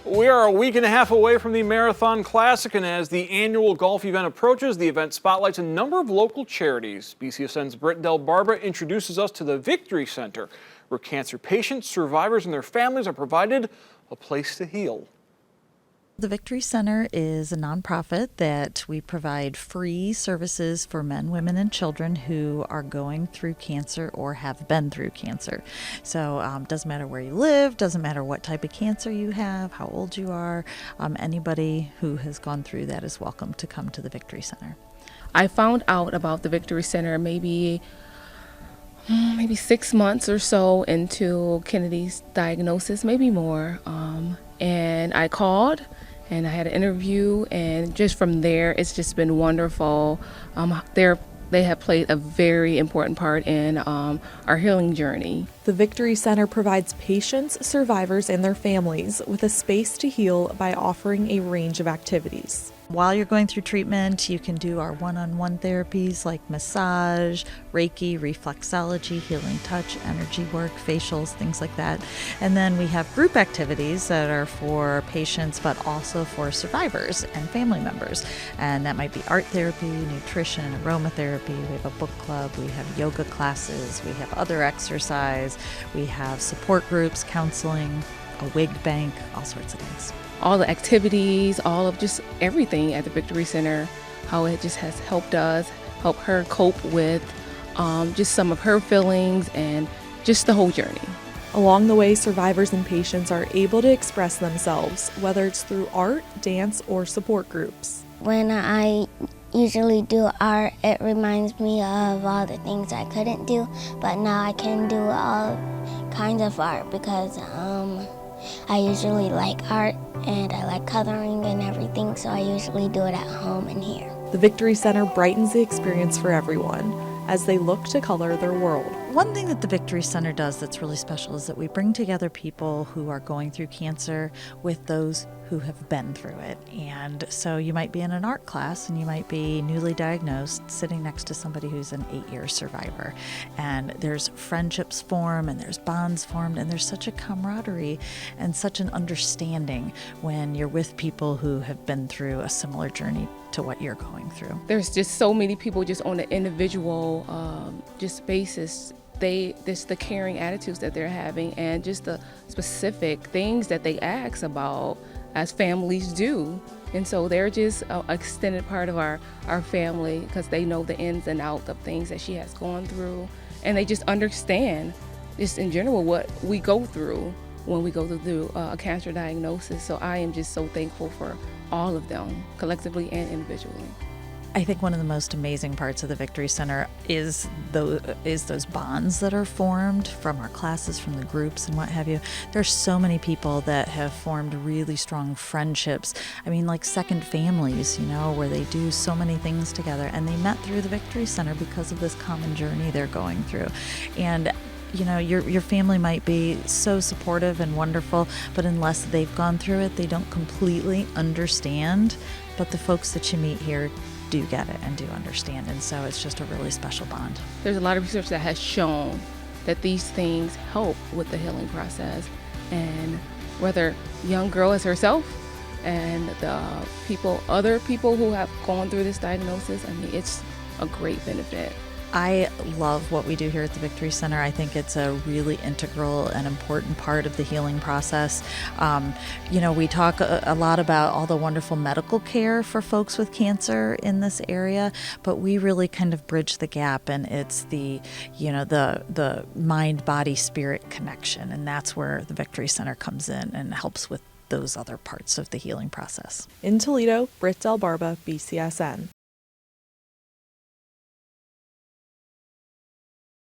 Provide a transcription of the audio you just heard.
We are a week and a half away from the Marathon Classic, and as the annual golf event approaches, the event spotlights a number of local charities. BCSN's Britt Del Barba introduces us to the Victory Center, where cancer patients, survivors, and their families are provided a place to heal. The Victory Center is a nonprofit that we provide free services for men, women, and children who are going through cancer or have been through cancer. So doesn't matter where you live, doesn't matter what type of cancer you have, how old you are, anybody who has gone through that is welcome to come to the Victory Center. I found out about the Victory Center maybe 6 months or so into Kennedy's diagnosis, maybe more. And I called and I had an interview, and just from there, it's just been wonderful. They have played a very important part in our healing journey. The Victory Center provides patients, survivors, and their families with a space to heal by offering a range of activities. While you're going through treatment, you can do our one-on-one therapies like massage, Reiki, reflexology, healing touch, energy work, facials, things like that. And then we have group activities that are for patients, but also for survivors and family members. And that might be art therapy, nutrition, aromatherapy. We have a book club, we have yoga classes, we have other exercise, we have support groups, counseling, a wig bank, all sorts of things. All the activities, all of just everything at the Victory Center, how it just has helped us, help her cope with just some of her feelings and just the whole journey. Along the way, survivors and patients are able to express themselves, whether it's through art, dance, or support groups. When I usually do art, it reminds me of all the things I couldn't do, but now I can do all kinds of art because I usually like art and I like coloring and everything, so I usually do it at home and here. The Victory Center brightens the experience for everyone as they look to color their world. One thing that the Victory Center does that's really special is that we bring together people who are going through cancer with those who have been through it. And so you might be in an art class and you might be newly diagnosed sitting next to somebody who's an 8-year survivor. And there's friendships formed and there's bonds formed and there's such a camaraderie and such an understanding when you're with people who have been through a similar journey to what you're going through. There's just so many people just on an individual just basis. Just the caring attitudes that they're having and just the specific things that they ask about as families do. And so they're just an extended part of our family because they know the ins and outs of things that she has gone through. And they just understand just in general what we go through when we go through a cancer diagnosis. So I am just so thankful for all of them, collectively and individually. I think one of the most amazing parts of the Victory Center is those bonds that are formed from our classes, from the groups and what have you. There's so many people that have formed really strong friendships. I mean, like second families, where they do so many things together. And they met through the Victory Center because of this common journey they're going through. And your family might be so supportive and wonderful, but unless they've gone through it, they don't completely understand. But the folks that you meet here do get it and do understand, and so it's just a really special bond. There's a lot of research that has shown that these things help with the healing process, and whether young girl as herself and the other people who have gone through this diagnosis, I mean, it's a great benefit. I love what we do here at the Victory Center. I think it's a really integral and important part of the healing process. We talk a lot about all the wonderful medical care for folks with cancer in this area, but we really kind of bridge the gap, and it's the mind, body, spirit connection, and that's where the Victory Center comes in and helps with those other parts of the healing process. In Toledo, Britt Del Barba, BCSN.